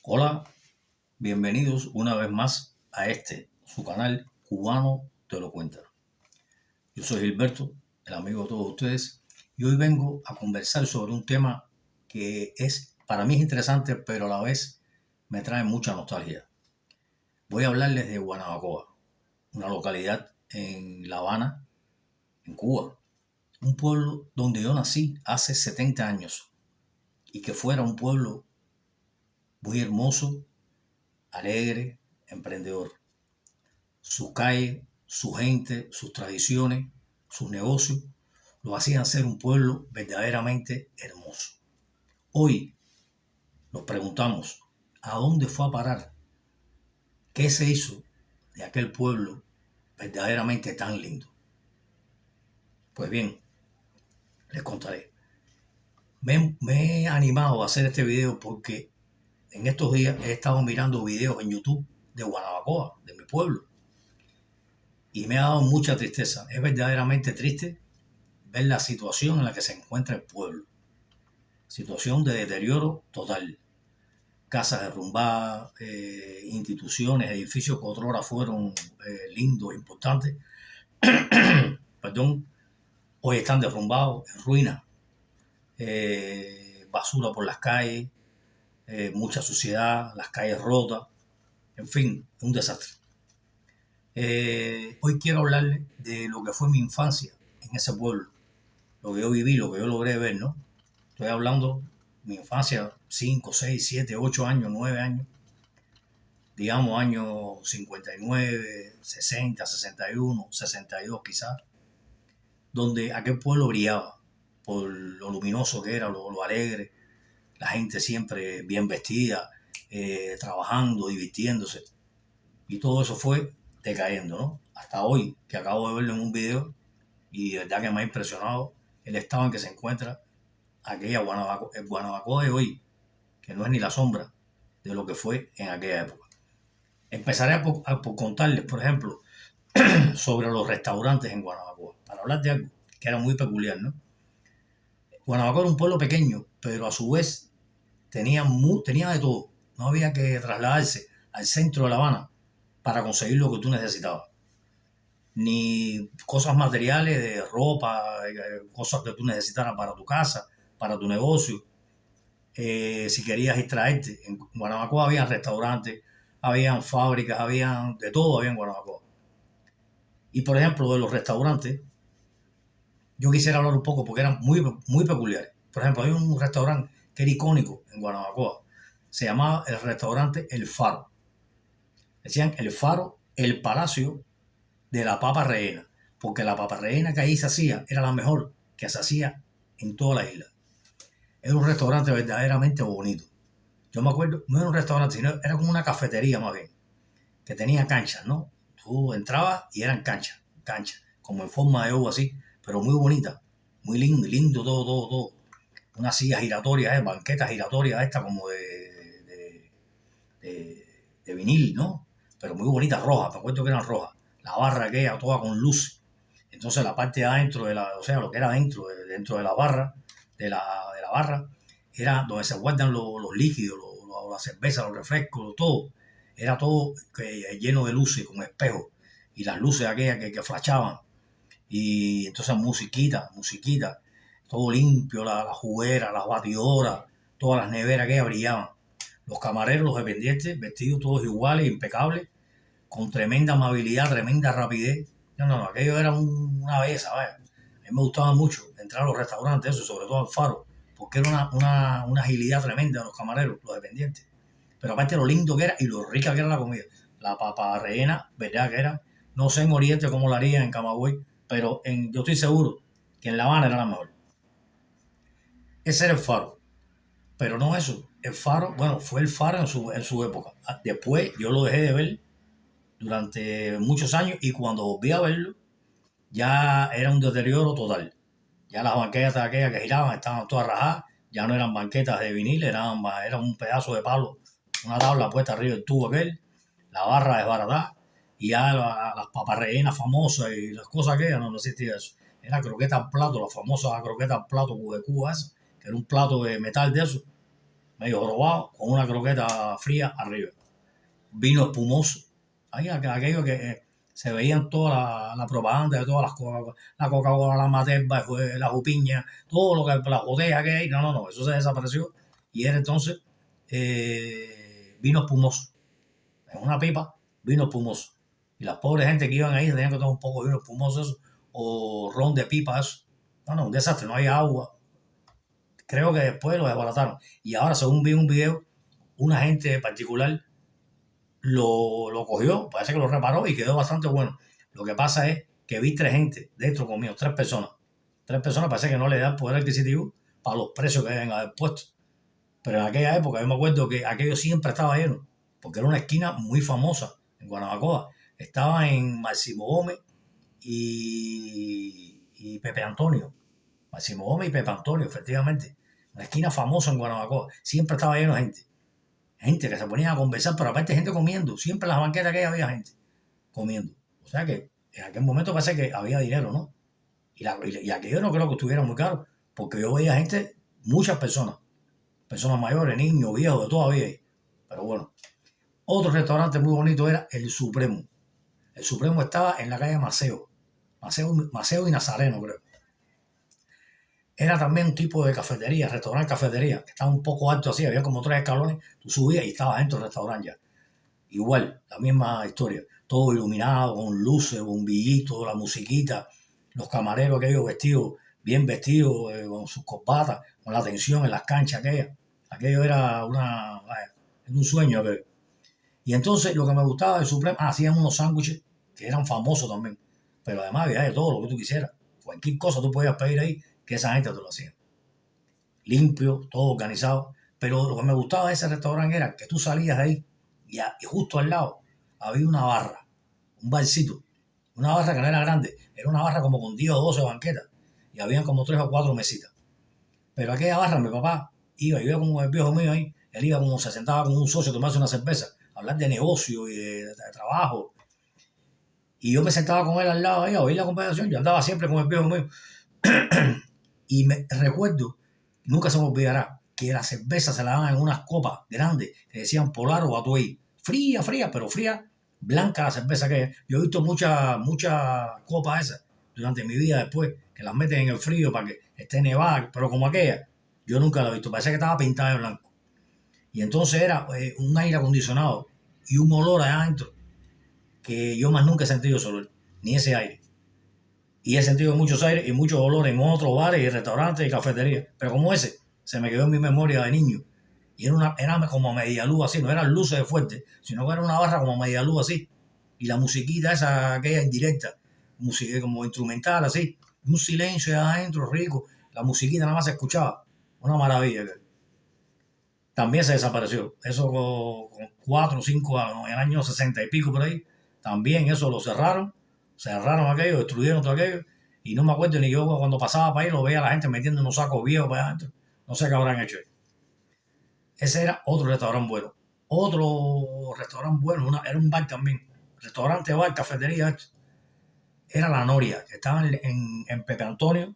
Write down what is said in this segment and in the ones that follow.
Hola, bienvenidos una vez más a su canal Cubano Te Lo Cuenta. Yo soy Gilberto, el amigo de todos ustedes, y hoy vengo a conversar sobre un tema que para mí es interesante, pero a la vez me trae mucha nostalgia. Voy a hablarles de Guanabacoa, una localidad en La Habana, en Cuba, un pueblo donde yo nací hace 70 años y que fuera un pueblo muy hermoso, alegre, emprendedor. Su calle, su gente, sus tradiciones, sus negocios, lo hacían ser un pueblo verdaderamente hermoso. Hoy nos preguntamos, ¿a dónde fue a parar? ¿Qué se hizo de aquel pueblo verdaderamente tan lindo? Pues bien, les contaré. Me he animado a hacer este video porque en estos días he estado mirando videos en YouTube de Guanabacoa, de mi pueblo, y me ha dado mucha tristeza. Es verdaderamente triste ver la situación en la que se encuentra el pueblo. Situación de deterioro total. Casas derrumbadas, instituciones, edificios que otrora fueron lindos, importantes, perdón, hoy están derrumbados, en ruinas, basura por las calles, mucha suciedad, las calles rotas, en fin, un desastre. Hoy quiero hablarles de lo que fue mi infancia en ese pueblo, lo que yo viví, lo que yo logré ver, ¿no? Estoy hablando de mi infancia, 5, 6, 7, 8 años, 9 años, digamos años 59, 60, 61, 62 quizás, donde aquel pueblo brillaba por lo luminoso que era, lo alegre, la gente siempre bien vestida, trabajando, divirtiéndose. Y todo eso fue decayendo, ¿no? Hasta hoy, que acabo de verlo en un video, y de verdad que me ha impresionado el estado en que se encuentra aquella Guanabacoa, el Guanabacoa de hoy, que no es ni la sombra de lo que fue en aquella época. Empezaré por contarles, por ejemplo, sobre los restaurantes en Guanabacoa, para hablar de algo que era muy peculiar, ¿no? Guanabacoa era un pueblo pequeño, pero a su vez tenía de todo. No había que trasladarse al centro de La Habana para conseguir lo que tú necesitabas. Ni cosas materiales de ropa, cosas que tú necesitaras para tu casa, para tu negocio. Si querías extraerte. En Guanabacoa había restaurantes, habían fábricas, habían de todo había en Guanabacoa. Y por ejemplo, de los restaurantes, yo quisiera hablar un poco porque eran muy peculiares. Por ejemplo, hay un restaurante que era icónico en Guanabacoa. Se llamaba el restaurante El Faro. Decían El Faro, el palacio de la papa rellena. Porque la papa rellena que ahí se hacía era la mejor que se hacía en toda la isla. Era un restaurante verdaderamente bonito. Yo me acuerdo, no era un restaurante, sino era como una cafetería más bien, que tenía canchas, ¿no? Tú entrabas y eran canchas, como en forma de ovo así, pero muy bonita, muy lindo todo. Unas sillas giratorias, banquetas giratorias, esta como de vinil, ¿no? Pero muy bonitas, rojas, me acuerdo que eran rojas. La barra aquella, toda con luz. Entonces la parte de adentro, o sea, lo que era dentro de la barra, de la barra, era donde se guardan los líquidos, la cerveza, los refrescos, todo. Era todo lleno de luces, con espejos. Y las luces aquellas que flashaban. Y entonces musiquita, todo limpio, la juguera, las batidoras, todas las neveras que brillaban. Los camareros, los dependientes, vestidos todos iguales, impecables, con tremenda amabilidad, tremenda rapidez. No, aquello era una belleza, vaya. A mí me gustaba mucho entrar a los restaurantes, eso, sobre todo al Faro, porque era una agilidad tremenda de los camareros, los dependientes. Pero aparte lo lindo que era y lo rica que era la comida. La papa rellena, verdad que era. No sé en Oriente cómo la harían en Camagüey, pero yo estoy seguro que en La Habana era la mejor. Ese era el Faro. Pero no eso. El Faro, bueno, fue el Faro en su época. Después yo lo dejé de ver durante muchos años y cuando volví a verlo ya era un deterioro total. Ya las banquetas aquellas que giraban estaban todas rajadas, ya no eran banquetas de vinil, era un pedazo de palo, una tabla puesta arriba del tubo aquel, la barra desbaratada y ya las papas rellenas famosas y las cosas aquellas no existía eso. Era croqueta al plato, la famosa croqueta al plato de Cuba esa, que era un plato de metal de eso. medio robado, con una croqueta fría arriba. Vino espumoso. Ahí aquello que se veían toda la propaganda de todas las cosas, la Coca-Cola, la Materba, la Jupiña, todo lo que, la botella que hay, no, eso se desapareció. Y era entonces vino espumoso. En una pipa, vino espumoso. Y las pobres gente que iban ahí tenían que tomar un poco de vino espumoso eso, o ron de pipa eso. No, un desastre, no hay agua. Creo que después lo desbarataron. Y ahora, según vi un video, una gente particular lo cogió, parece que lo reparó y quedó bastante bueno. Lo que pasa es que vi 3 gente dentro conmigo, 3 personas. 3 personas parece que no le dan poder adquisitivo para los precios que deben haber puesto. Pero en aquella época yo me acuerdo que aquello siempre estaba lleno, porque era una esquina muy famosa en Guanabacoa. Estaba en Máximo Gómez y Pepe Antonio. Máximo Gómez y Pepe Antonio, efectivamente. Una esquina famosa en Guanabacoa. Siempre estaba lleno de gente. Gente que se ponía a conversar, pero aparte gente comiendo. Siempre en las banquetas que había gente comiendo. O sea que en aquel momento parece que había dinero, ¿no? Y aquello no creo que estuviera muy caro, porque yo veía gente, muchas personas mayores, niños, viejos, de todavía ahí. Pero bueno, otro restaurante muy bonito era el Supremo. El Supremo estaba en la calle Maceo y Nazareno, creo. Era también un tipo de cafetería, restaurante cafetería, que estaba un poco alto así, había como 3 escalones, tú subías y estabas dentro del restaurante ya. Igual, la misma historia, todo iluminado, con luces, bombillitos, la musiquita, los camareros aquellos vestidos, bien vestidos, con sus corbatas, con la atención en las canchas aquellas. Aquello era un sueño aquello. Y entonces lo que me gustaba del Supremo, hacían unos sándwiches que eran famosos también, pero además había de todo lo que tú quisieras. Cualquier cosa tú podías pedir ahí, que esa gente te lo hacía. Limpio, todo organizado. Pero lo que me gustaba de ese restaurante era que tú salías de ahí y justo al lado había una barra, un barcito. Una barra que no era grande, era una barra como con 10 o 12 banquetas. Y habían como 3 o 4 mesitas. Pero aquella barra, mi papá iba, yo iba con el viejo mío ahí, él iba como se sentaba con un socio a tomarse una cerveza, a hablar de negocio y de trabajo. Y yo me sentaba con él al lado ahí a oír la conversación, yo andaba siempre con el viejo mío. Y me recuerdo, nunca se me olvidará, que la cerveza se la daban en unas copas grandes que decían Polar o Atuey. Fría, pero fría, blanca la cerveza que es. Yo he visto muchas copas esas durante mi vida después, que las meten en el frío para que esté nevada, pero como aquella, yo nunca la he visto. Parecía que estaba pintada de blanco. Y entonces era un aire acondicionado y un olor allá adentro que yo más nunca he sentido ese olor, ni ese aire. Y he sentido muchos aires y muchos olores en otros bares y restaurantes y cafeterías. Pero como ese, se me quedó en mi memoria de niño. Y era como media luz así, no eran luces de fuerte, sino que era una barra como media luz así. Y la musiquita esa, aquella indirecta, música como instrumental así. Un silencio adentro rico. La musiquita nada más se escuchaba. Una maravilla. También se desapareció. Eso con 4 o 5 años, en el año 60 y pico por ahí. También eso lo cerraron aquello, destruyeron todo aquello. Y no me acuerdo ni yo cuando pasaba para ahí lo veía a la gente metiendo unos sacos viejos para adentro. No sé qué habrán hecho. Ese era otro restaurante bueno. Otro restaurante bueno, era un bar también. Restaurante, bar, cafetería. Era La Noria, que estaba en Pepe Antonio,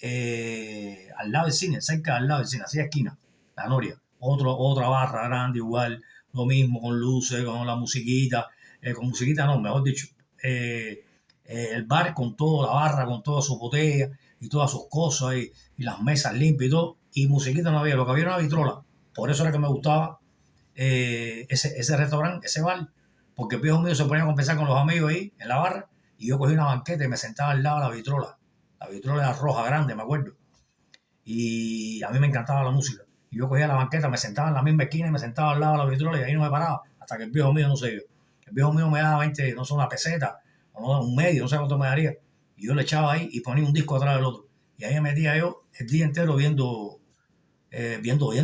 al lado del cine, cerca al lado del cine, así esquina. La Noria. Otra barra grande igual, lo mismo con luces, con la musiquita, con musiquita no, mejor dicho, el bar con toda la barra, con todas sus botellas y todas sus cosas y las mesas limpias y todo, y musiquita no había, lo que había era una vitrola. Por eso era que me gustaba ese restaurante, ese bar, porque el viejo mío se ponía a conversar con los amigos ahí en la barra y yo cogí una banqueta y me sentaba al lado de la vitrola. La vitrola era roja, grande, me acuerdo. Y a mí me encantaba la música. Y yo cogía la banqueta, me sentaba en la misma esquina y me sentaba al lado de la vitrola y ahí no me paraba hasta que el viejo mío no se iba. El viejo mío me daba 20, no sé, una peseta, o no, un medio, no sé cuánto me daría. Y yo le echaba ahí y ponía un disco atrás del otro. Y ahí me metía yo el día entero oyendo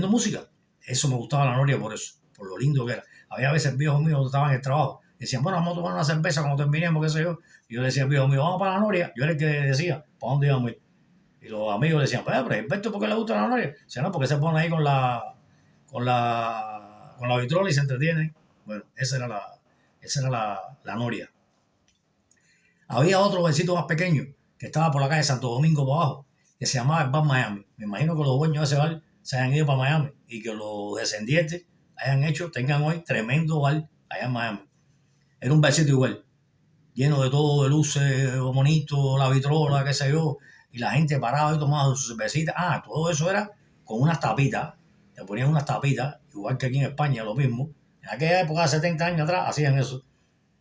música. Eso me gustaba La Noria por eso, por lo lindo que era. Había veces viejos míos que estaban en el trabajo, decían, bueno, vamos a tomar una cerveza cuando terminemos, qué sé yo. Y yo le decía al viejo mío, vamos para La Noria. Yo era el que decía, ¿para dónde íbamos a ir? Y los amigos le decían, pero Alberto, ¿por qué le gusta La Noria? Decían, no, porque se pone ahí con la vitrola y se entretiene. Bueno, esa era la Noria. Había otro besito más pequeño que estaba por la calle Santo Domingo por abajo, que se llamaba el Bar Miami. Me imagino que los dueños de ese bar se hayan ido para Miami y que los descendientes tengan hoy tremendo bar allá en Miami. Era un barcito igual, lleno de todo, de luces, bonito, la vitrola, qué sé yo, y la gente paraba y tomaba sus cervecitas. Todo eso era con unas tapitas, te ponían unas tapitas, igual que aquí en España, lo mismo. En aquella época, 70 años atrás, hacían eso.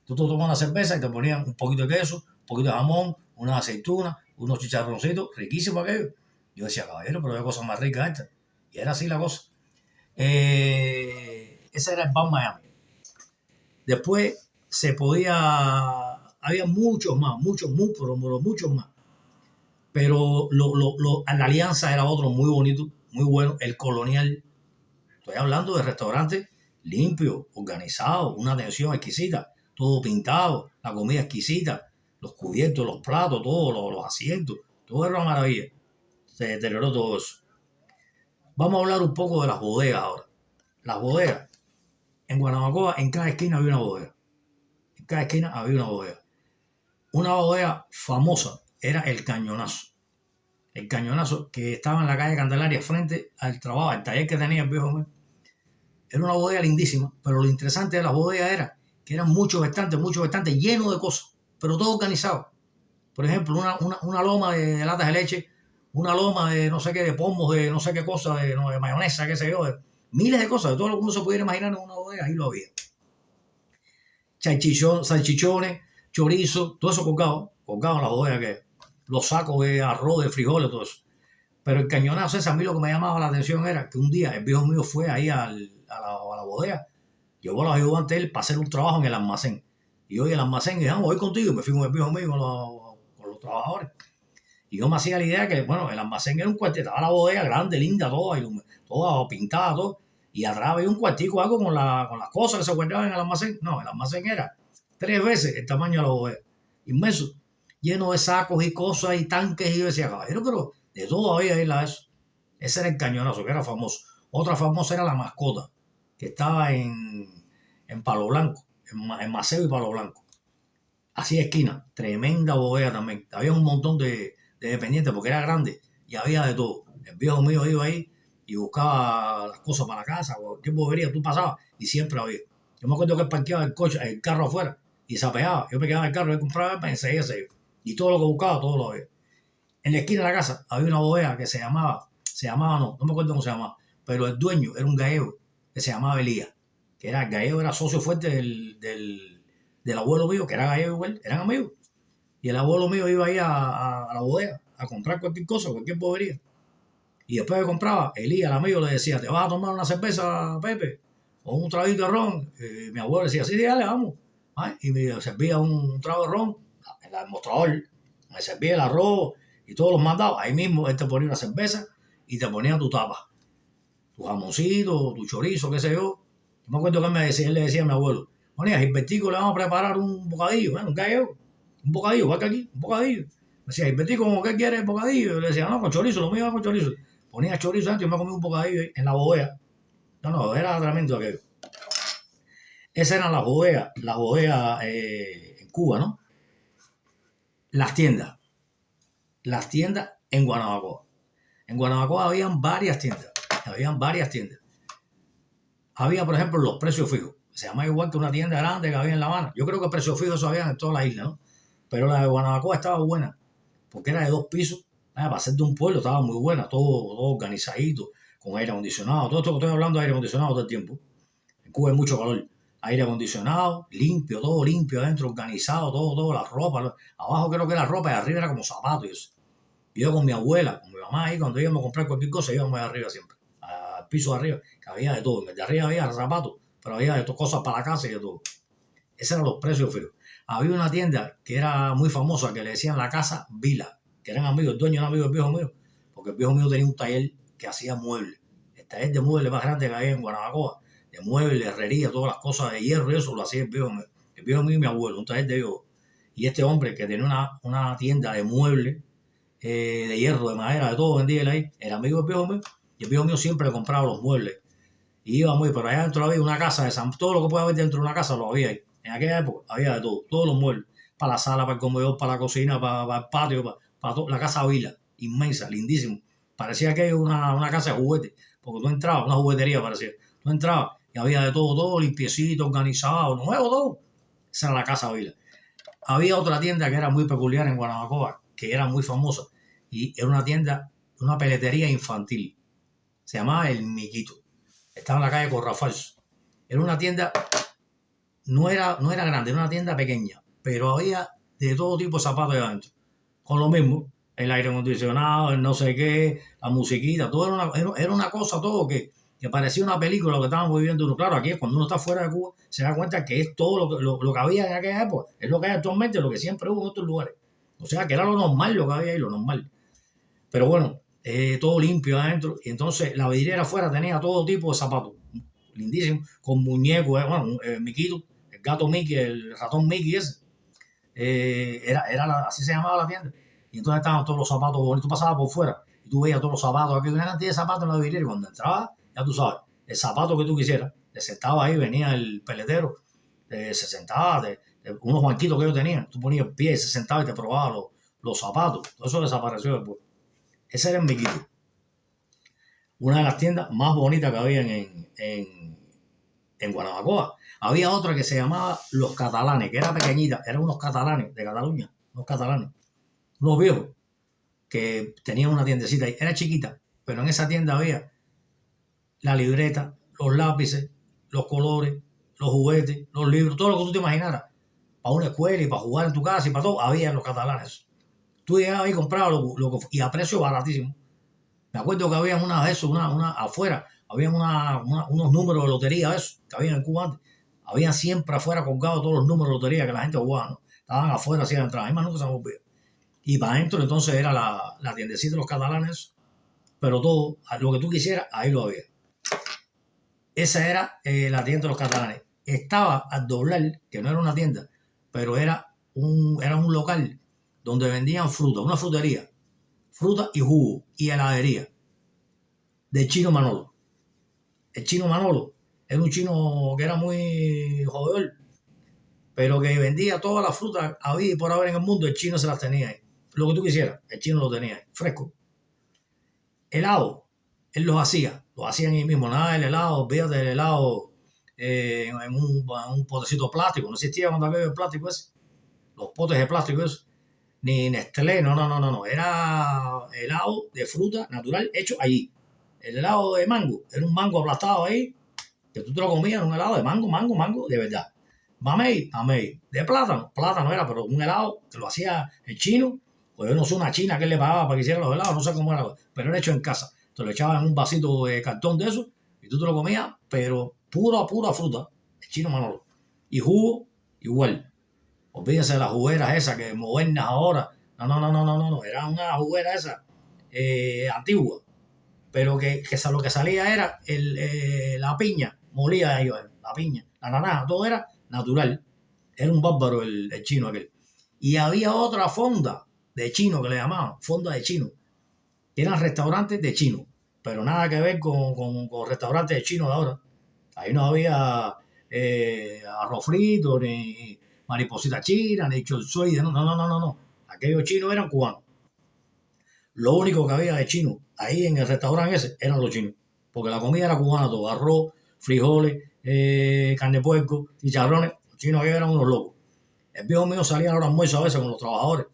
Tú tomabas una cerveza y te ponían un poquito de queso, un poquito de jamón, unas aceitunas, unos chicharroncitos, riquísimo aquello. Yo decía, caballero, pero hay cosas más ricas esta. Y era así la cosa. Ese era el Bar Miami. Después se podía, había muchos más, muchos más. Pero la Alianza era otro muy bonito, muy bueno. El Colonial, estoy hablando de restaurantes limpios, organizados, una atención exquisita, todo pintado, la comida exquisita, los cubiertos, los platos, todos los asientos, todo era una maravilla. Se deterioró todo eso. Vamos a hablar un poco de las bodegas ahora. Las bodegas. En Guanabacoa, en cada esquina había una bodega. En cada esquina había una bodega. Una bodega famosa era el Cañonazo. El Cañonazo, que estaba en la calle Candelaria, frente al trabajo, al taller que tenía el viejo mío. Era una bodega lindísima, pero lo interesante de las bodegas era que eran muchos estantes llenos de cosas, pero todo organizado. Por ejemplo, una loma de latas de leche, una loma de no sé qué, de pomos, de no sé qué cosa, de mayonesa, qué sé yo, de miles de cosas, de todo lo que uno se pudiera imaginar en una bodega, ahí lo había. Salchichones, chorizo, todo eso colgado en la bodega, que los sacos de arroz, de frijoles, todo eso. Pero el Cañonazo ese, a mí lo que me llamaba la atención era que un día el viejo mío fue ahí a la bodega, llevó a los ayudantes él para hacer un trabajo en el almacén. Y hoy el almacén, y dijimos, voy contigo, y me fui con el viejo mío con los trabajadores. Y yo me hacía la idea que, bueno, el almacén era un cuartito, estaba la bodega grande, linda, toda pintada, todo. Y atrás había un cuartico, algo con las cosas que se guardaban en el almacén. No, el almacén era 3 veces el tamaño de la bodega. Inmenso, lleno de sacos y cosas y tanques. Y yo decía, caballero, pero de todo había ahí eso. Ese era el Cañonazo, que era famoso. Otra famosa era la Mascota, que estaba en Palo Blanco, en Maceo y Palo Blanco. Así esquina, tremenda bodega también. Había un montón de dependientes porque era grande y había de todo. El viejo mío iba ahí y buscaba las cosas para la casa, cualquier bobería, tú pasabas y siempre había. Yo me acuerdo que él parqueaba el carro afuera y se apeaba. Yo me quedaba en el carro y compraba y enseguida se iba. Y todo lo que buscaba, todo lo había. En la esquina de la casa había una bodega que se llamaba no me acuerdo cómo se llamaba, pero el dueño era un gallego que se llamaba Elías, que era el gallego, era socio fuerte del abuelo mío, que era gallego igual, eran amigos. Y el abuelo mío iba ahí a la bodega a comprar cualquier cosa, cualquier bobería. Y después que compraba, Elías, el amigo, le decía, ¿te vas a tomar una cerveza, Pepe? O un traguito de ron. Mi abuelo decía, sí, dale, vamos. Y me servía un trago de ron en el mostrador. Me servía el arroz y todos los mandados. Ahí mismo él te ponía una cerveza y te ponía tu tapa. Tu jamoncito, tu chorizo, qué sé yo. Yo me acuerdo que él le decía a mi abuelo, bueno, a Gilbertico le vamos a preparar un bocadillo, un gallego. Un bocadillo, igual que aquí, un bocadillo. Me decía, Gilbertico, ¿cómo que quiere el bocadillo? Yo le decía, no, con chorizo, lo mío va con chorizo. Ponía chorizo antes y me comí un bocadillo en la bodega. No, era tremendo aquello. Esas eran las bodegas en Cuba, ¿no? Las tiendas en Guanabacoa. En Guanabacoa habían varias tiendas. Había, por ejemplo, los precios fijos. Se llama igual que una tienda grande que había en La Habana. Yo creo que precios fijos eso había en toda la isla, ¿no? Pero la de Guanabacoa estaba buena, porque era de 2 pisos. Para ser de un pueblo estaba muy buena, todo organizadito, con aire acondicionado. Todo esto que estoy hablando de aire acondicionado todo el tiempo. En Cuba hay mucho calor. Aire acondicionado, limpio, todo limpio adentro, organizado, todo, la ropa. Abajo creo que era ropa y arriba era como zapatos y eso. Y yo con mi abuela, con mi mamá ahí, cuando íbamos a comprar cualquier cosa, íbamos arriba siempre. Al piso de arriba, que había de todo. De arriba había zapatos, pero había de cosas para la casa y de todo. Esos eran los precios fijos. Había una tienda que era muy famosa, que le decían la Casa Vila, que eran amigos, el dueño era amigo del viejo mío, porque el viejo mío tenía un taller que hacía muebles. El taller de muebles más grande que había en Guanabacoa, de muebles, herrería, todas las cosas de hierro y eso lo hacía el viejo mío. El viejo mío y mi abuelo, un taller de ellos. Y este hombre que tenía una tienda de muebles, de hierro, de madera, de todo vendía él ahí, era amigo del viejo mío, y el viejo mío siempre le compraba los muebles. Y íbamos ahí, pero allá dentro había una casa de todo lo que puede haber dentro de una casa lo había ahí. En aquella época había de todo, todos los muebles, para la sala, para el comedor, para la cocina, para el patio, para todo. La casa Vila, inmensa, lindísimo. Parecía que era una casa de juguete, porque tú entrabas, una juguetería parecía, tú entrabas y había de todo, todo limpiecito, organizado, nuevo todo. Esa era la Casa Vila. Había otra tienda que era muy peculiar en Guanabacoa, que era muy famosa, y era una tienda, una peletería infantil. Se llamaba El Miquito. Estaba en la calle Corrafalso. Era una tienda, no era grande, era una tienda pequeña, pero había de todo tipo de zapatos ahí adentro. Con lo mismo, el aire acondicionado, el no sé qué, la musiquita, todo era una cosa, todo que parecía una película lo que estábamos viviendo uno. Claro, aquí cuando uno está fuera de Cuba se da cuenta que es todo lo que había en aquella época, es lo que hay actualmente, lo que siempre hubo en otros lugares. O sea, que era lo normal lo que había ahí, lo normal. Pero bueno, todo limpio adentro. Y entonces la vidriera afuera tenía todo tipo de zapatos, lindísimo, con muñecos, bueno, Miquito, el gato Mickey, el ratón Mickey ese. Así se llamaba la tienda. Y entonces estaban todos los zapatos bonitos. Tú pasabas por fuera y tú veías todos los zapatos. Aquí una cantidad de zapatos en la vidriera. Y cuando entrabas, ya tú sabes, el zapato que tú quisieras, te sentaba ahí, venía el peletero, se sentaba, unos banquitos que ellos tenían. Tú ponías el pie, se sentaba y te probaba los zapatos. Todo eso desapareció después. Ese era el Miquito. Una de las tiendas más bonitas que había en Guanabacoa. Había otra que se llamaba Los Catalanes, que era pequeñita, eran unos catalanes de Cataluña, unos catalanes, unos viejos, que tenían una tiendecita ahí, era chiquita, pero en esa tienda había la libreta, los lápices, los colores, los juguetes, los libros, todo lo que tú te imaginaras, para una escuela y para jugar en tu casa y para todo, había en Los Catalanes. Tú llegabas ahí y comprabas y a precio baratísimo. Me acuerdo que había una de esos, afuera, había unos números de lotería, eso, que había en Cuba antes. Habían siempre afuera colgados todos los números de lotería que la gente jugaba, ¿no? Estaban afuera, así de entrada. Ahí más nunca se han olvidado. Y para adentro entonces era la tiendecita de los catalanes, pero todo, lo que tú quisieras, ahí lo había. Esa era la tienda de los catalanes. Estaba al doblar, que no era una tienda, pero era un local donde vendían fruta, una frutería, fruta y jugo y heladería del Chino Manolo. El Chino Manolo era un chino que era muy jodedor, pero que vendía todas las frutas había y por haber en el mundo, el chino se las tenía ahí. Lo que tú quisieras, el chino lo tenía ahí, fresco. Helado, él los hacía en él mismo, nada del helado, olvídate del helado en un potecito plástico, no existía cuando había el plástico ese, los potes de plástico eso, ni Nestlé, no, era helado de fruta natural hecho allí. El helado de mango, era un mango aplastado ahí, que tú te lo comías en un helado de mango, de verdad. Mamey, de plátano era, pero un helado que lo hacía el chino, pues yo no sé una china que él le pagaba para que hiciera los helados, no sé cómo era, pero era hecho en casa. Te lo echaban en un vasito de cartón de eso y tú te lo comías, pero pura fruta, el chino Manolo. Y jugo, igual. Olvídense de las jugueras esas que modernas ahora. No, era una juguera esa antigua, pero que lo que salía era la piña, molida de ellos, la piña, la naranja, todo era natural. Era un bárbaro el chino aquel. Y había otra fonda de chino que le llamaban, fonda de chino, que eran restaurantes de chino, pero nada que ver con restaurantes de chino de ahora. Ahí no había arroz frito, ni mariposita china, ni chop suey, no. Aquellos chinos eran cubanos. Lo único que había de chino ahí en el restaurante ese eran los chinos, porque la comida era cubana todo, arroz, frijoles, carne de puerco, chicharrones. Los chinos aquellos eran unos locos. El viejo mío salía a los almuerzos a veces con los trabajadores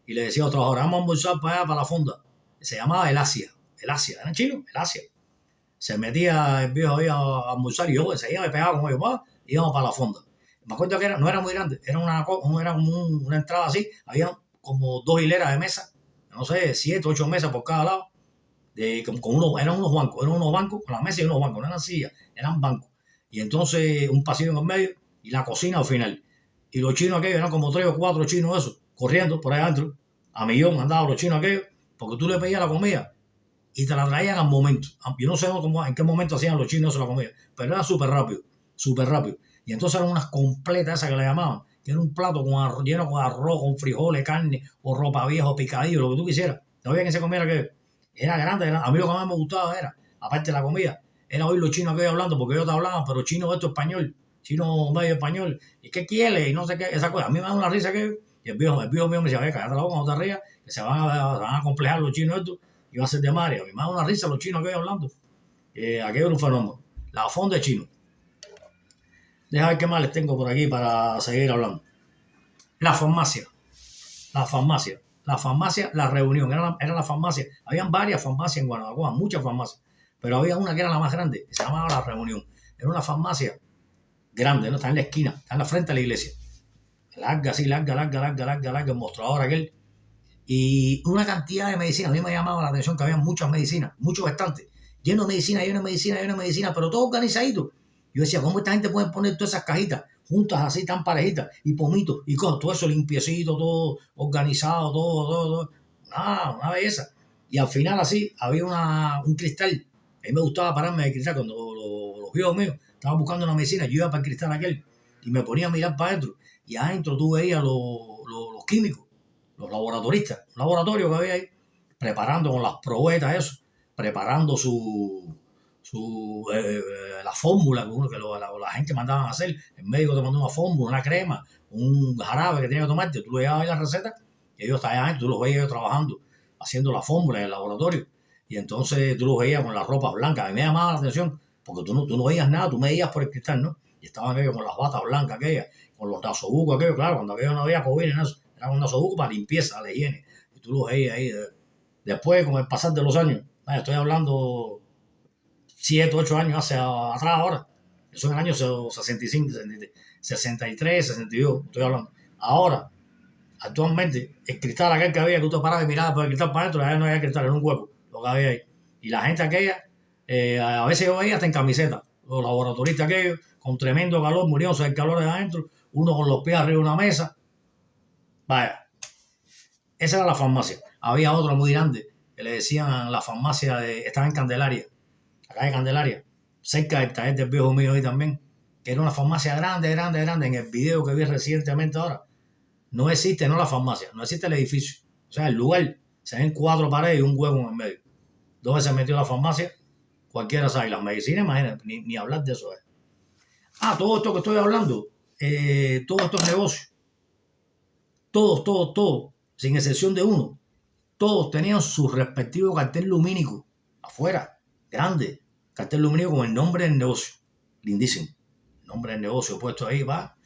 y le decía a los trabajadores, vamos a almorzar para allá, para la fonda. Se llamaba el Asia, eran chinos, el Asia. Se metía el viejo ahí a almorzar y yo enseguida me pegaba con ellos, y íbamos para la fonda. Me acuerdo que no era muy grande, era una entrada así, había como 2 hileras de mesas, no sé, 7, 8 mesas por cada lado, eran unos bancos con las mesas y unos bancos, no eran sillas, eran bancos. Y entonces un pasillo en el medio y la cocina al final. Y los chinos aquellos eran como 3 o 4 chinos esos, corriendo por ahí adentro, a millón andaban los chinos aquellos, porque tú le pedías la comida y te la traían al momento. Yo no sé en qué momento hacían los chinos la comida, pero era súper rápido. Y entonces eran unas completas esas que le llamaban, que era un plato lleno con arroz, con frijoles, carne, o ropa vieja, o picadillo, lo que tú quisieras. ¿Sabías que se comiera que era grande? A mí lo que más me gustaba era, aparte de la comida, era oír los chinos aquellos hablando, porque ellos te hablaban, pero chino esto español, chino medio español, ¿y qué quiere? Y no sé qué, esa cosa. A mí me da una risa que y el viejo mío me decía, cállate la boca, no te rías, que se van a complejar los chinos estos, y va a ser de María. A mí me da una risa los chinos aquellos hablando. Aquello era un fenómeno. La fonda de chino. Deja ver qué más les tengo por aquí para seguir hablando. La farmacia. La farmacia. La farmacia, la reunión. Era la farmacia. Habían varias farmacias en Guanabacoa, muchas farmacias. Pero había una que era la más grande, que se llamaba La Reunión. Era una farmacia grande, ¿no? Está en la esquina, está en la frente de la iglesia. Larga, así, larga, el mostrador aquel. Y una cantidad de medicinas. A mí me llamaba la atención que había muchas medicinas, muchos estantes, llenos de medicina, pero todo organizadito. Yo decía, ¿cómo esta gente puede poner todas esas cajitas juntas así, tan parejitas, y pomitos, y con todo eso limpiecito, todo organizado, todo? Una belleza. Y al final así, había un cristal. A mí me gustaba pararme de cristal cuando los viejos míos estaban buscando una medicina, yo iba para el cristal aquel y me ponía a mirar para adentro. Y adentro tú veías los químicos, los laboratoristas, un laboratorio que había ahí, preparando con las probetas eso, preparando la fórmula la gente mandaba a hacer. El médico te mandó una fórmula, una crema, un jarabe que tenía que tomarte. Tú le llevabas ahí la receta y ellos estaban adentro, tú los veías ellos trabajando, haciendo la fórmula en el laboratorio. Y entonces tú los veías con las ropas blancas. A mí me llamaba la atención porque tú no veías nada, tú me veías por el cristal, ¿no? Y estaban ellos con las batas blancas aquellas, con los nasobucos aquellos, claro, cuando aquello no había COVID en eso, era un nasobuco para limpieza, la higiene. Y tú los veías ahí. Después, con el pasar de los años, estoy hablando 7, 8 años atrás ahora. Eso en el año 65, 63, 62, estoy hablando. Ahora, actualmente, el cristal aquel que había, que tú te parabas y mirabas por el cristal para adentro, ya no había cristal, era un hueco, lo que había ahí. Y la gente aquella, a veces yo veía hasta en camiseta, los laboratoristas aquellos, con tremendo calor, muriéndose del calor de adentro, uno con los pies arriba de una mesa. Vaya, esa era la farmacia. Había otra muy grande, que le decían la farmacia, estaba en Candelaria, acá de Candelaria, cerca del taller del viejo mío ahí también, que era una farmacia grande. En el video que vi recientemente ahora, no existe, no la farmacia, no existe el edificio. O sea, el lugar, se ven 4 paredes y un hueco en el medio. ¿Dónde se metió la farmacia? Cualquiera sabe. Las medicinas, imagínate, ni hablar de eso. Todo esto que estoy hablando, todos estos negocios, todos, sin excepción de uno, todos tenían su respectivo cartel lumínico afuera, grande, cartel lumínico con el nombre del negocio, lindísimo, el nombre del negocio puesto ahí, va.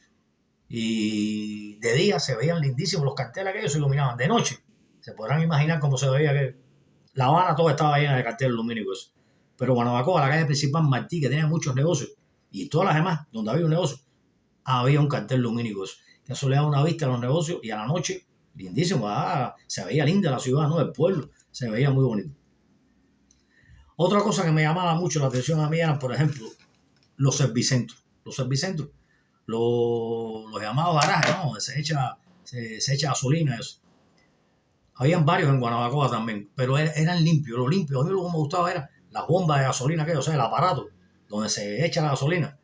Y de día se veían lindísimos los carteles aquellos, se iluminaban. De noche, se podrán imaginar cómo se veía que La Habana toda estaba llena de carteles lumínicos. Pero Guanabacoa, la calle principal, Martí, que tenía muchos negocios, y todas las demás, donde había un negocio, había un cartel lumínico. Que eso le daba una vista a los negocios y a la noche, lindísimo. Se veía linda la ciudad, ¿no? El pueblo, se veía muy bonito. Otra cosa que me llamaba mucho la atención a mí eran, por ejemplo, los servicentros. Los servicentros, los llamados garajes, ¿no? Donde se echa gasolina, eso. Habían varios en Guanabacoa también, pero eran limpios, los limpios. A mí lo que me gustaba era las bombas de gasolina, o sea, el aparato donde se echa la gasolina.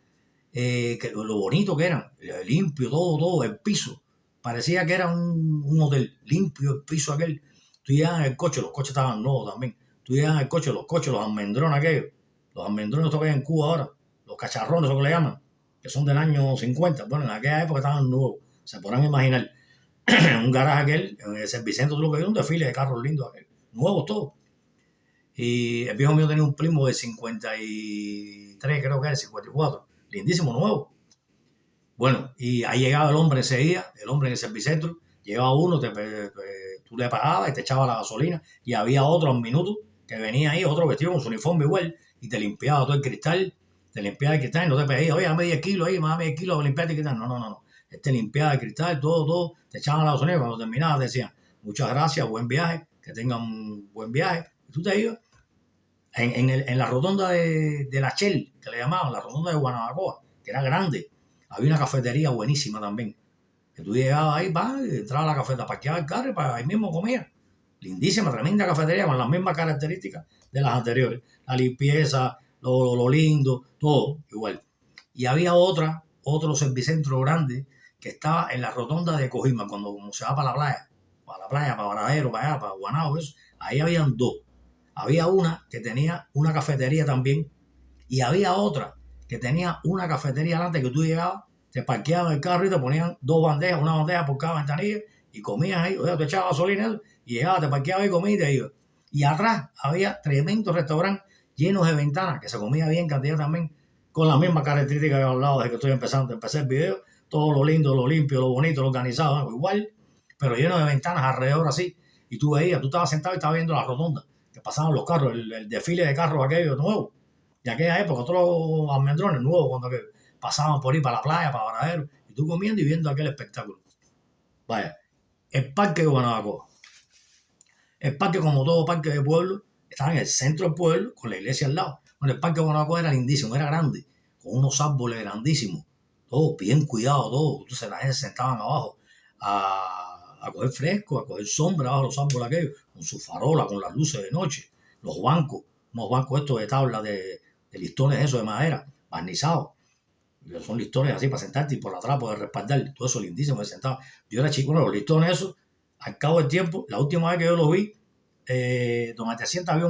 Que lo bonito que eran, limpio, todo, el piso. Parecía que era un hotel, limpio el piso aquel. Tú llegas en el coche, los coches estaban nuevos también. Tú llegas en el coche, los almendrones aquellos, los almendrones que hay en Cuba ahora, los cacharrones, eso que le llaman, que son del año 50. Bueno, en aquella época estaban nuevos, se podrán imaginar. Un garaje aquel, en el Servicentro, tú lo que viste, un desfile de carros lindos aquel, nuevos todos. Y el viejo mío tenía un primo de 53, creo que era, 54, lindísimo, nuevo. Bueno, y ahí llegaba el hombre ese día, el hombre en el Servicentro, llegaba uno, tú le pagabas y te echaba la gasolina, y había otro a un minuto que venía ahí, otro vestido con su uniforme igual, y te limpiaba todo el cristal, y no te pedía, oye, dame 10 kilos ahí, dame 10 kilos para limpiarte el cristal. No. Te limpiaba el cristal, todo, te echaban la gasolina, cuando terminaba te decían, muchas gracias, buen viaje, que tengan un buen viaje, y tú te ibas. En la rotonda de la Shell, que le llamaban, la rotonda de Guanabacoa, que era grande, había una cafetería buenísima también, que tú llegabas ahí, entrabas a la cafetería, parqueabas el carro y ahí mismo comías. Lindísima, tremenda cafetería, con las mismas características de las anteriores, la limpieza, lo lindo, todo igual. Y había otro servicentro grande, que estaba en la rotonda de Cojima, cuando se va para la playa, para Varadero, para allá, para Guanao, eso, ahí habían dos. Había una que tenía una cafetería también, y había otra que tenía una cafetería adelante, que tú llegabas, te parqueabas el carro y te ponían 2 bandejas, una bandeja por cada ventanilla, y comías ahí, o sea, te echabas gasolina y llegabas, te parqueabas y comías y te ibas. Y atrás había tremendo restaurante llenos de ventanas, que se comía bien cantidad también, con la misma característica que he hablado desde que estoy empecé el video, todo lo lindo, lo limpio, lo bonito, lo organizado, igual, pero lleno de ventanas alrededor así, y tú veías, tú estabas sentado y estabas viendo la rotonda, que pasaban los carros, el desfile de carros aquellos nuevos, de aquella época, todos los almendrones nuevos, cuando que pasaban por ahí para la playa, para Varadero, y tú comiendo y viendo aquel espectáculo. Vaya, el parque de Guanabacoa. El parque, como todo parque de pueblo, estaba en el centro del pueblo, con la iglesia al lado. Bueno, el parque de Guanabacoa era lindísimo, era grande, con unos árboles grandísimos, todo bien cuidado, todo. Entonces la gente se sentaban abajo a coger fresco, a coger sombra abajo de los árboles aquellos, con su farola, con las luces de noche, los bancos, unos bancos estos de tabla de listones esos de madera, barnizados. Son listones así para sentarte y por atrás poder respaldar, todo eso lindísimo, me sentaba. Yo era chico, bueno, los listones esos, al cabo del tiempo, la última vez que yo los vi, donde te sientas había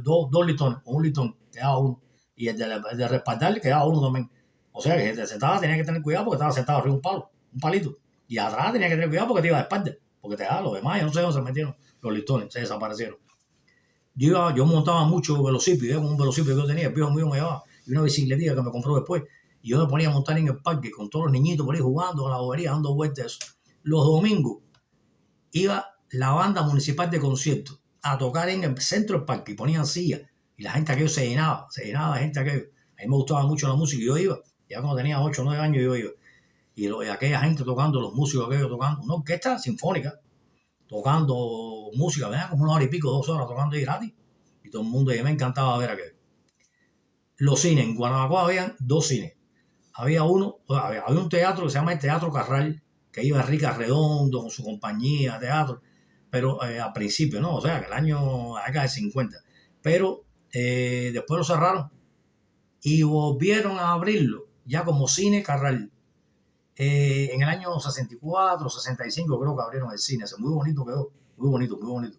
dos listones, un listón, quedaba uno, y el de respaldar quedaba uno también. O sea que si te sentabas tenía que tener cuidado porque estaba sentado arriba de un palo, un palito, y atrás tenía que tener cuidado porque te iba de espalda, porque te daba los demás, yo no sé dónde se metieron los listones, se desaparecieron. Yo montaba mucho velocipio, con un velocipio que yo tenía, el viejo mío me llevaba, y una bicicletilla que me compró después, y yo me ponía a montar en el parque con todos los niñitos por ahí jugando, con la bobería, dando vueltas. Eso. Los domingos iba la banda municipal de conciertos a tocar en el centro del parque y ponían sillas, y la gente aquello se llenaba de gente aquello. A mí me gustaba mucho la música y yo iba, ya cuando tenía 8 o 9 años yo iba, y aquella gente tocando, los músicos aquellos tocando, una orquesta sinfónica, tocando música, ¿verdad? Como 1 hora y pico, 2 horas tocando ahí gratis. Y todo el mundo, y me encantaba ver aquello. Los cines, en Guanabacoa habían 2 cines. Había un teatro que se llama el Teatro Carral, que iba Rica Redondo con su compañía de teatro, pero al principio, ¿no? O sea, que el año, la década de 50. Pero después lo cerraron y volvieron a abrirlo ya como Cine Carral. En el año 64, 65 creo que abrieron el cine. Muy bonito quedó, muy bonito, muy bonito.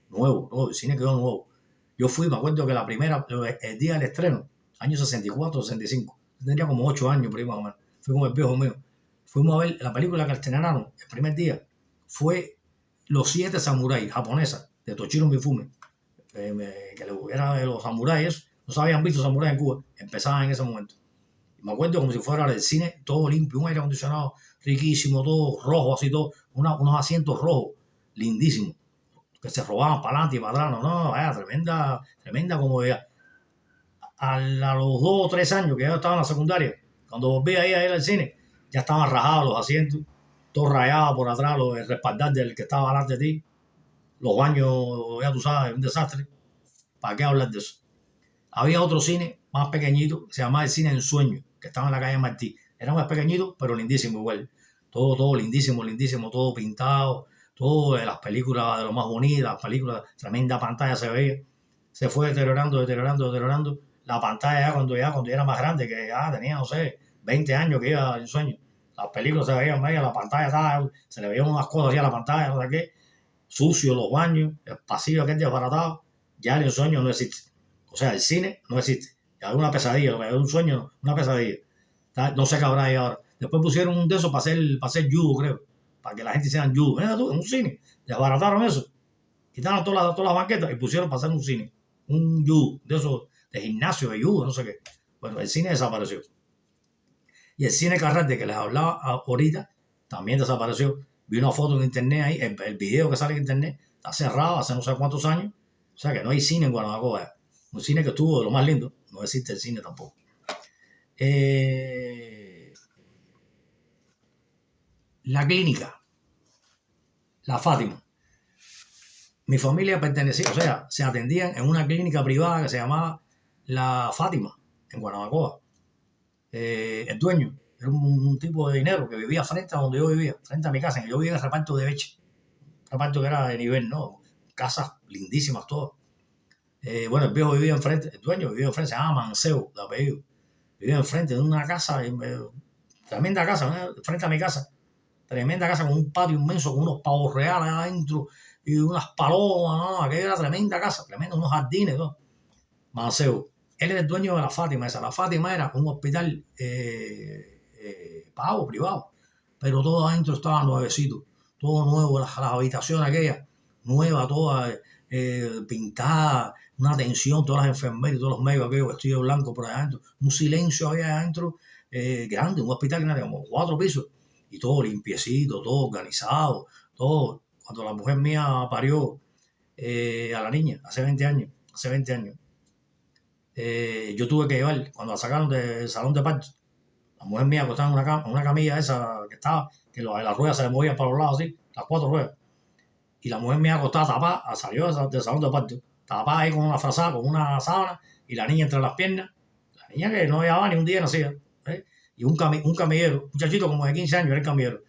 Nuevo, el cine quedó nuevo. Yo fui, me acuerdo que el día del estreno, año 64, 65, tendría como 8 años por ahí más o menos. Fui con el viejo mío. Fuimos a ver la película que estrenaron el primer día. Fue Los 7 Samuráis, japonesa, de Toshiro Mifune. Que era de los samuráis, no se habían visto samuráis en Cuba. Empezaban en ese momento. Me acuerdo como si fuera del cine, todo limpio, un aire acondicionado riquísimo, todo rojo, así todo, unos asientos rojos, lindísimos, que se robaban para adelante y para atrás, no, vaya, tremenda como veía. A los 2 o 3 años que yo estaba en la secundaria, cuando volví a ir al cine, ya estaban rajados los asientos, todo rayado por atrás, el respaldar del que estaba delante de ti, los baños, ya tú sabes, un desastre. ¿Para qué hablar de eso? Había otro cine más pequeñito, que se llamaba el Cine Ensueño, que estaba en la calle Martí. Era más pequeñito, pero lindísimo igual. Todo lindísimo, todo pintado, todo de las películas de lo más bonitas, las películas, tremenda pantalla se veía. Se fue deteriorando. La pantalla cuando ya era más grande, que ya tenía, no sé, 20 años que iba en sueño. Las películas se veían media, la pantalla estaba, se le veían unas cosas así a la pantalla, no sé qué. Sucio los baños, el pasillo aquel desbaratado. Ya el ensueño no existe. O sea, el cine no existe. Ya es una pesadilla, lo que es un sueño, una pesadilla. No sé qué habrá ahí ahora. Después pusieron un de esos para hacer judo, creo. Para que la gente hiciera judo. Mira tú, en un cine. Desbarataron eso. Quitaron todas las banquetas y pusieron para hacer un cine. Un judo, de esos, de gimnasio, de judo, no sé qué. Bueno, el cine desapareció. Y el cine Carrete que les hablaba ahorita también desapareció. Vi una foto en internet ahí, el video que sale en internet está cerrado hace no sé cuántos años. O sea que no hay cine en Guanabacoa. Un cine que estuvo de lo más lindo. No existe el cine tampoco. La clínica, la Fátima. Mi familia pertenecía, o sea, se atendían en una clínica privada que se llamaba La Fátima, en Guanabacoa. El dueño era un tipo de dinero que vivía frente a donde yo vivía, frente a mi casa. Yo vivía en el reparto de Beche. Reparto que era de nivel, ¿no? Casas lindísimas todas. Bueno, el viejo vivía enfrente, el dueño vivía enfrente, se llama Mancebo, de apellido. Vivía enfrente de una casa, tremenda casa, ¿no? Frente a mi casa. Tremenda casa con un patio inmenso, con unos pavos reales adentro y unas palomas, ¿no? Aquella era tremenda casa, tremenda, unos jardines, ¿no? Mancebo. Él era el dueño de la Fátima esa. La Fátima era un hospital pago, privado, pero todo adentro estaba nuevecito, todo nuevo, las habitaciones aquellas, nuevas, todas pintadas, una tensión, todas las enfermeras y todos los médicos aquellos vestidos de blanco por allá adentro, un silencio había adentro grande, un hospital que tenía como 4 pisos y todo limpiecito, todo organizado, todo. Cuando la mujer mía parió a la niña, hace 20 años, yo tuve que llevar, cuando la sacaron del salón de parto, la mujer mía acostada en una camilla esa que estaba, que las ruedas se le movían para los lados así, las 4 ruedas, y la mujer mía acostada tapada, salió del salón de parto, tapada ahí con una frazada, con una sábana, y la niña entre las piernas, la niña que no llevaba ni un día nacida, y un camillero, un muchachito como de 15 años, era el camillero.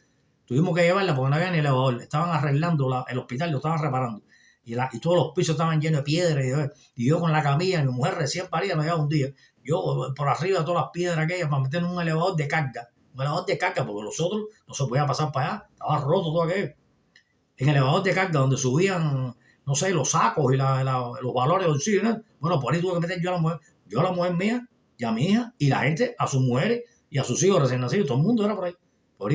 Tuvimos que llevarla porque no había ni elevador, estaban arreglando el hospital, lo estaban reparando, y todos los pisos estaban llenos de piedras, y yo con la camilla, mi mujer recién parida, no llevaba un día, yo por arriba de todas las piedras aquellas para meter en un elevador de carga, porque los otros no se podía pasar para allá, estaba roto todo aquello. En el elevador de carga donde subían, no sé, los sacos y los valores de oxígeno, ¿no? Bueno, por ahí tuve que meter yo a la mujer mía y a mi hija y la gente, a sus mujeres y a sus hijos recién nacidos, todo el mundo era por ahí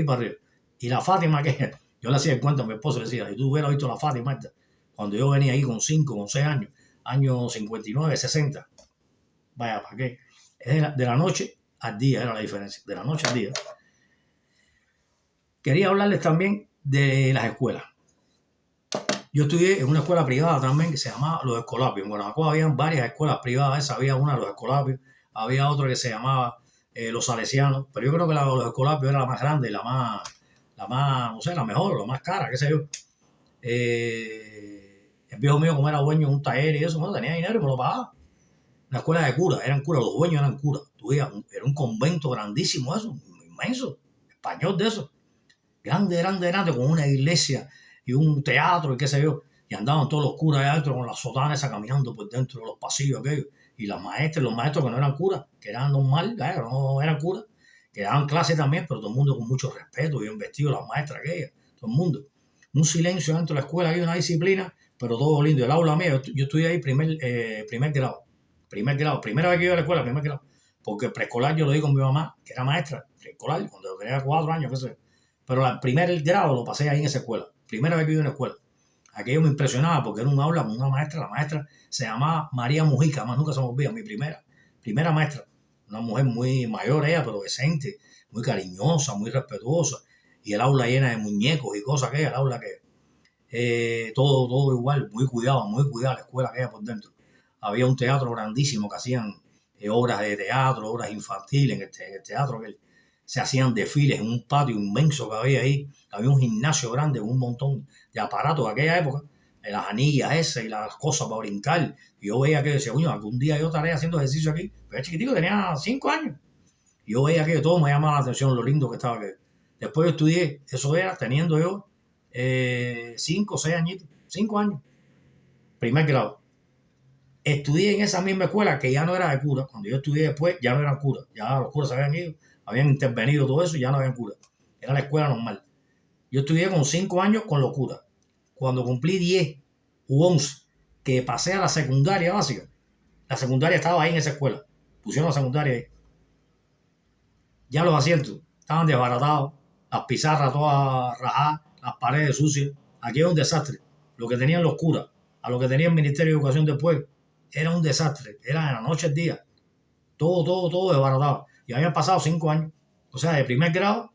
para arriba. Y la Fátima, que yo le hacía el cuento a mi esposo, le decía, si tú hubieras visto la Fátima esta, cuando yo venía ahí con 5, con 6 años, años 59, 60, vaya, ¿para qué? Es de la noche al día, era la diferencia, de la noche al día. Quería hablarles también de las escuelas. Yo estudié en una escuela privada también que se llamaba Los Escolapios. En Guanajuato había varias escuelas privadas, había una de Los Escolapios, había otra que se llamaba Los Salesianos, pero yo creo que la de Los Escolapios era la más grande, la más, no sé, la mejor, la más cara, qué sé yo. El viejo mío, como era dueño de un taller y eso, bueno, tenía dinero y me lo pagaba. Una escuela de curas, eran curas, los dueños eran curas. Era un convento grandísimo eso, inmenso, español de eso. Grande, con una iglesia y un teatro y qué sé yo. Y andaban todos los curas allá adentro con las sotanas caminando por dentro de los pasillos aquellos. Y las maestras, los maestros que no eran curas, que eran normal, no eran curas, que daban clase también, pero todo el mundo con mucho respeto, bien vestido, las maestras aquellas, todo el mundo. Un silencio dentro de la escuela, hay una disciplina, pero todo lindo. El aula mía, yo estudié ahí primer grado. Primera vez que iba a la escuela, primer grado. Porque preescolar yo lo di con mi mamá, que era maestra, preescolar, cuando yo tenía 4 años, qué sé yo. Pero el primer grado lo pasé ahí en esa escuela. Primera vez que iba a una escuela. Aquello me impresionaba porque era un aula con una maestra. La maestra se llamaba María Mujica, más nunca se me olvida, mi primera maestra. Una mujer muy mayor ella, pero decente, muy cariñosa, muy respetuosa. Y el aula llena de muñecos y cosas aquella, el aula que todo igual, muy cuidado la escuela aquella por dentro. Había un teatro grandísimo que hacían obras de teatro, obras infantiles en el teatro aquel. Se hacían desfiles en un patio inmenso que había ahí. Había un gimnasio grande con un montón de aparatos de aquella época, las anillas esas y las cosas para brincar. Y yo veía que decía, coño, algún día yo estaré haciendo ejercicio aquí. Pero era chiquitico, tenía 5 años. Y yo veía que todo me llamaba la atención, lo lindo que estaba aquello. Después yo estudié, eso era teniendo yo 5 o 6 añitos, 5 años, primer grado. Estudié en esa misma escuela que ya no era de cura. Cuando yo estudié después, ya no eran curas. Ya los curas se habían ido, habían intervenido todo eso y ya no habían cura. Era la escuela normal. Yo estudié con 5 años con los curas. Cuando cumplí 10 u 11, que pasé a la secundaria básica, la secundaria estaba ahí en esa escuela. Pusieron la secundaria ahí. Ya los asientos estaban desbaratados, las pizarras todas rajadas, las paredes sucias. Aquí era un desastre. Lo que tenían los curas, a lo que tenía el Ministerio de Educación después, era un desastre. Era de la noche al día. Todo desbaratado. Y habían pasado 5 años. O sea, de primer grado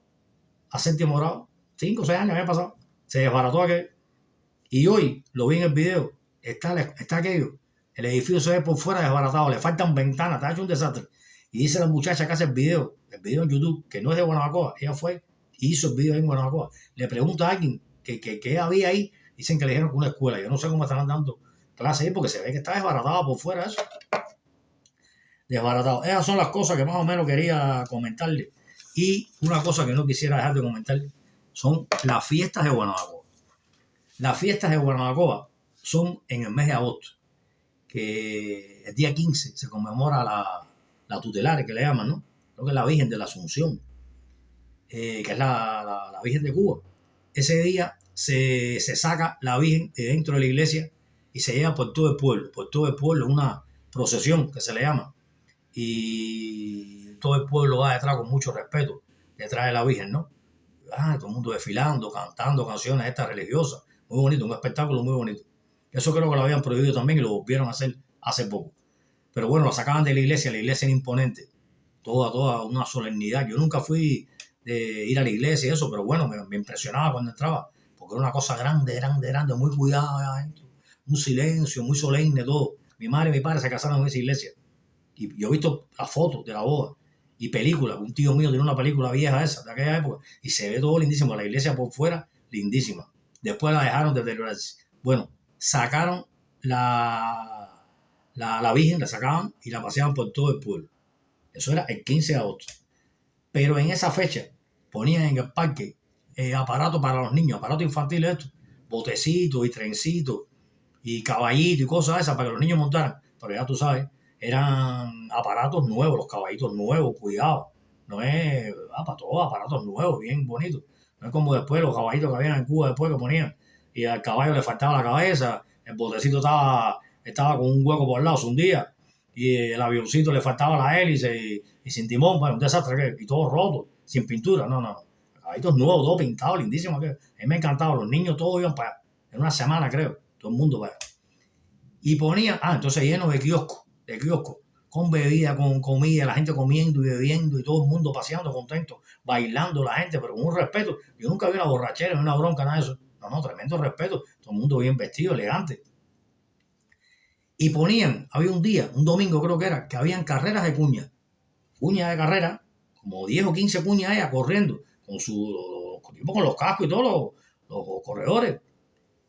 a séptimo grado, 5 o 6 años habían pasado. Se desbarató aquello. Y hoy, lo vi en el video, está aquello. El edificio se ve por fuera desbaratado, le faltan ventanas, está hecho un desastre. Y dice la muchacha que hace el video en YouTube, que no es de Guanabacoa, ella fue y hizo el video en Guanabacoa. Le pregunta a alguien qué había ahí, dicen que le dijeron que una escuela. Yo no sé cómo están dando clases ahí porque se ve que está desbaratado por fuera eso. Desbaratado. Esas son las cosas que más o menos quería comentarle. Y una cosa que no quisiera dejar de comentar son las fiestas de Guanabacoa. Las fiestas de Guanabacoa son en el mes de agosto, que el día 15 se conmemora la tutelar, que le llaman, ¿no? Creo que es la Virgen de la Asunción, que es la Virgen de Cuba. Ese día se saca la Virgen de dentro de la iglesia y se lleva por todo el pueblo, una procesión que se le llama. Y todo el pueblo va detrás con mucho respeto, detrás de la Virgen, ¿no? Todo el mundo desfilando, cantando canciones estas religiosas. Muy bonito, un espectáculo muy bonito. Eso creo que lo habían prohibido también y lo volvieron a hacer hace poco. Pero bueno, la sacaban de la iglesia era imponente, toda una solemnidad. Yo nunca fui de ir a la iglesia y eso, pero bueno, me impresionaba cuando entraba, porque era una cosa grande, muy cuidada, un silencio, muy solemne todo. Mi madre y mi padre se casaron en esa iglesia. Y yo he visto las fotos de la boda y películas. Un tío mío tiene una película vieja esa, de aquella época, y se ve todo lindísimo. La iglesia por fuera, lindísima. Después la dejaron de deteriorarse. Bueno, sacaron la Virgen, la sacaban y la paseaban por todo el pueblo. Eso era el 15 de agosto. Pero en esa fecha ponían en el parque aparatos para los niños, aparatos infantiles estos, botecitos y trencitos y caballitos y cosas esas para que los niños montaran. Pero ya tú sabes, eran aparatos nuevos, los caballitos nuevos, cuidado. No es para todos aparatos nuevos, bien bonitos. No es como después los caballitos que habían en Cuba después que ponían. Y al caballo le faltaba la cabeza, el botecito estaba con un hueco por el lado, se hundía. Y el avioncito le faltaba la hélice y sin timón, bueno, un desastre, y todo roto, sin pintura. No. Caballitos nuevos, todo pintado, lindísimo. A mí me encantaba, los niños todos iban para allá. En una semana, creo, todo el mundo para allá. Y ponían, entonces lleno de kioscos, con bebida, con comida, la gente comiendo y bebiendo y todo el mundo paseando contento, bailando la gente, pero con un respeto. Yo nunca vi una borrachera, una bronca, nada de eso. No, tremendo respeto. Todo el mundo bien vestido, elegante. Y ponían, había un día, un domingo creo que era, que habían carreras de cuñas de carrera, como 10 o 15 cuñas allá corriendo, con los cascos y todos los corredores,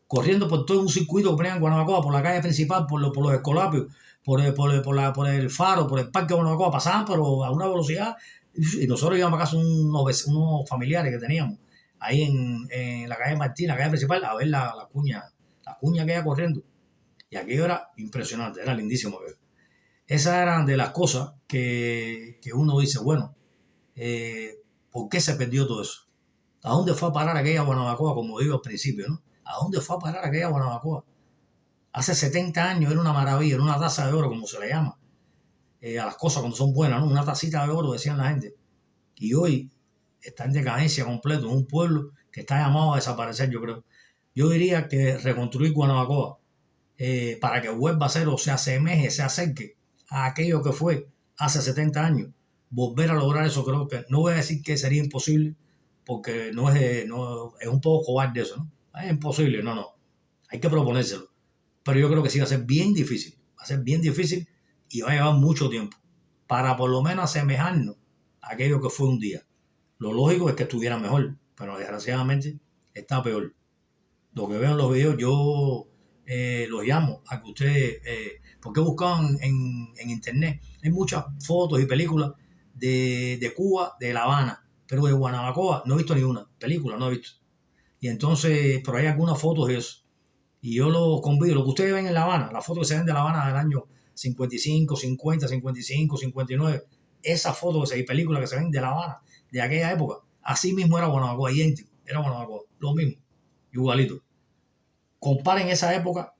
corriendo por todo un circuito que ponían en Guanabacoa, por la calle principal, por los escolapios, por el faro, por el parque de Guanabacoa, pasaban pero a una velocidad, y nosotros íbamos a casa unos familiares que teníamos ahí en la calle Martín, la calle principal, a ver la cuña que iba corriendo. Y aquello era impresionante, era lindísimo. Esas eran de las cosas que uno dice, bueno, ¿por qué se perdió todo eso? ¿A dónde fue a parar aquella Guanabacoa, como digo al principio, ¿no? ¿A dónde fue a parar aquella Guanabacoa? Hace 70 años era una maravilla, era una taza de oro, como se le llama, a las cosas cuando son buenas, ¿no? Una tacita de oro, decían la gente. Y hoy está en decadencia completo, en un pueblo que está llamado a desaparecer, yo creo. Yo diría que reconstruir Guanabacoa para que vuelva a ser o se asemeje, se acerque a aquello que fue hace 70 años. Volver a lograr eso creo que, no voy a decir que sería imposible, porque no es un poco cobarde eso, ¿no? Es imposible, no. Hay que proponérselo. Pero yo creo que sí va a ser bien difícil. Va a ser bien difícil y va a llevar mucho tiempo para por lo menos asemejarnos a aquello que fue un día. Lo lógico es que estuviera mejor, pero desgraciadamente está peor. Lo que veo en los videos, yo los llamo a que ustedes, porque he buscado en internet, hay muchas fotos y películas de Cuba, de La Habana, pero de Guanabacoa no he visto ninguna película, no he visto. Y entonces, pero hay algunas fotos de eso. Y yo los convido, lo que ustedes ven en La Habana, las fotos que se ven de La Habana del año 55, 50, 55, 59, esas fotos y películas que se ven de La Habana, de aquella época, así mismo era Guanabacoa, idéntico, era Guanabacoa, lo mismo, igualito. Comparen esa época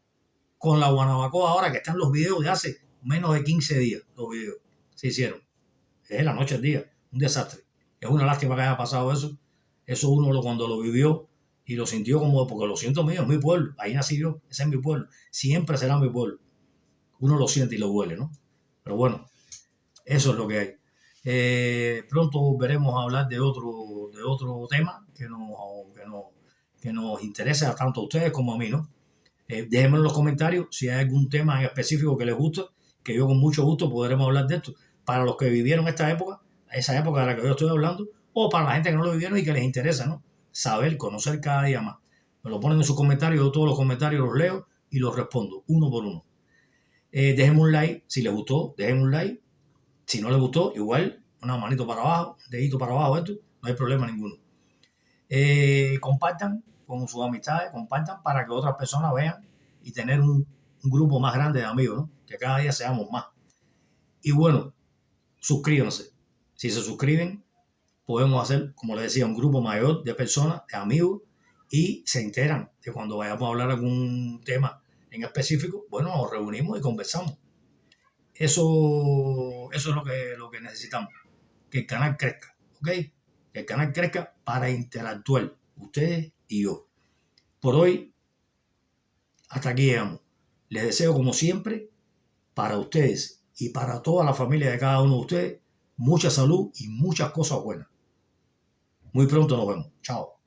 con la Guanabacoa ahora, que están los videos de hace menos de 15 días, los videos se hicieron. Es la noche del día, un desastre. Es una lástima que haya pasado eso. Eso uno cuando lo vivió y lo sintió como, porque lo siento mío, es mi pueblo, ahí nací yo, ese es mi pueblo, siempre será mi pueblo. Uno lo siente y lo huele, ¿no? Pero bueno, eso es lo que hay. Pronto veremos a hablar de otro tema que nos interesa tanto a ustedes como a mí, ¿no? Déjenme en los comentarios si hay algún tema en específico que les guste, que yo con mucho gusto podremos hablar de esto. Para los que vivieron esa época de la que yo estoy hablando, o para la gente que no lo vivieron y que les interesa, ¿no? Saber, conocer cada día más. Me lo ponen en sus comentarios, yo todos los comentarios los leo y los respondo, uno por uno. Déjenme un like, si les gustó, déjenme un like. Si no les gustó, igual, una manito para abajo, dedito para abajo, esto, no hay problema ninguno. Compartan con sus amistades, compartan para que otras personas vean y tener un grupo más grande de amigos, ¿no? Que cada día seamos más. Y bueno, suscríbanse. Si se suscriben, podemos hacer, como les decía, un grupo mayor de personas, de amigos, y se enteran de cuando vayamos a hablar algún tema en específico. Bueno, nos reunimos y conversamos. Eso es lo que necesitamos. Que el canal crezca, ¿ok? Que el canal crezca para interactuar, ustedes y yo. Por hoy, hasta aquí llegamos. Les deseo, como siempre, para ustedes y para toda la familia de cada uno de ustedes, mucha salud y muchas cosas buenas. Muy pronto nos vemos. Chao.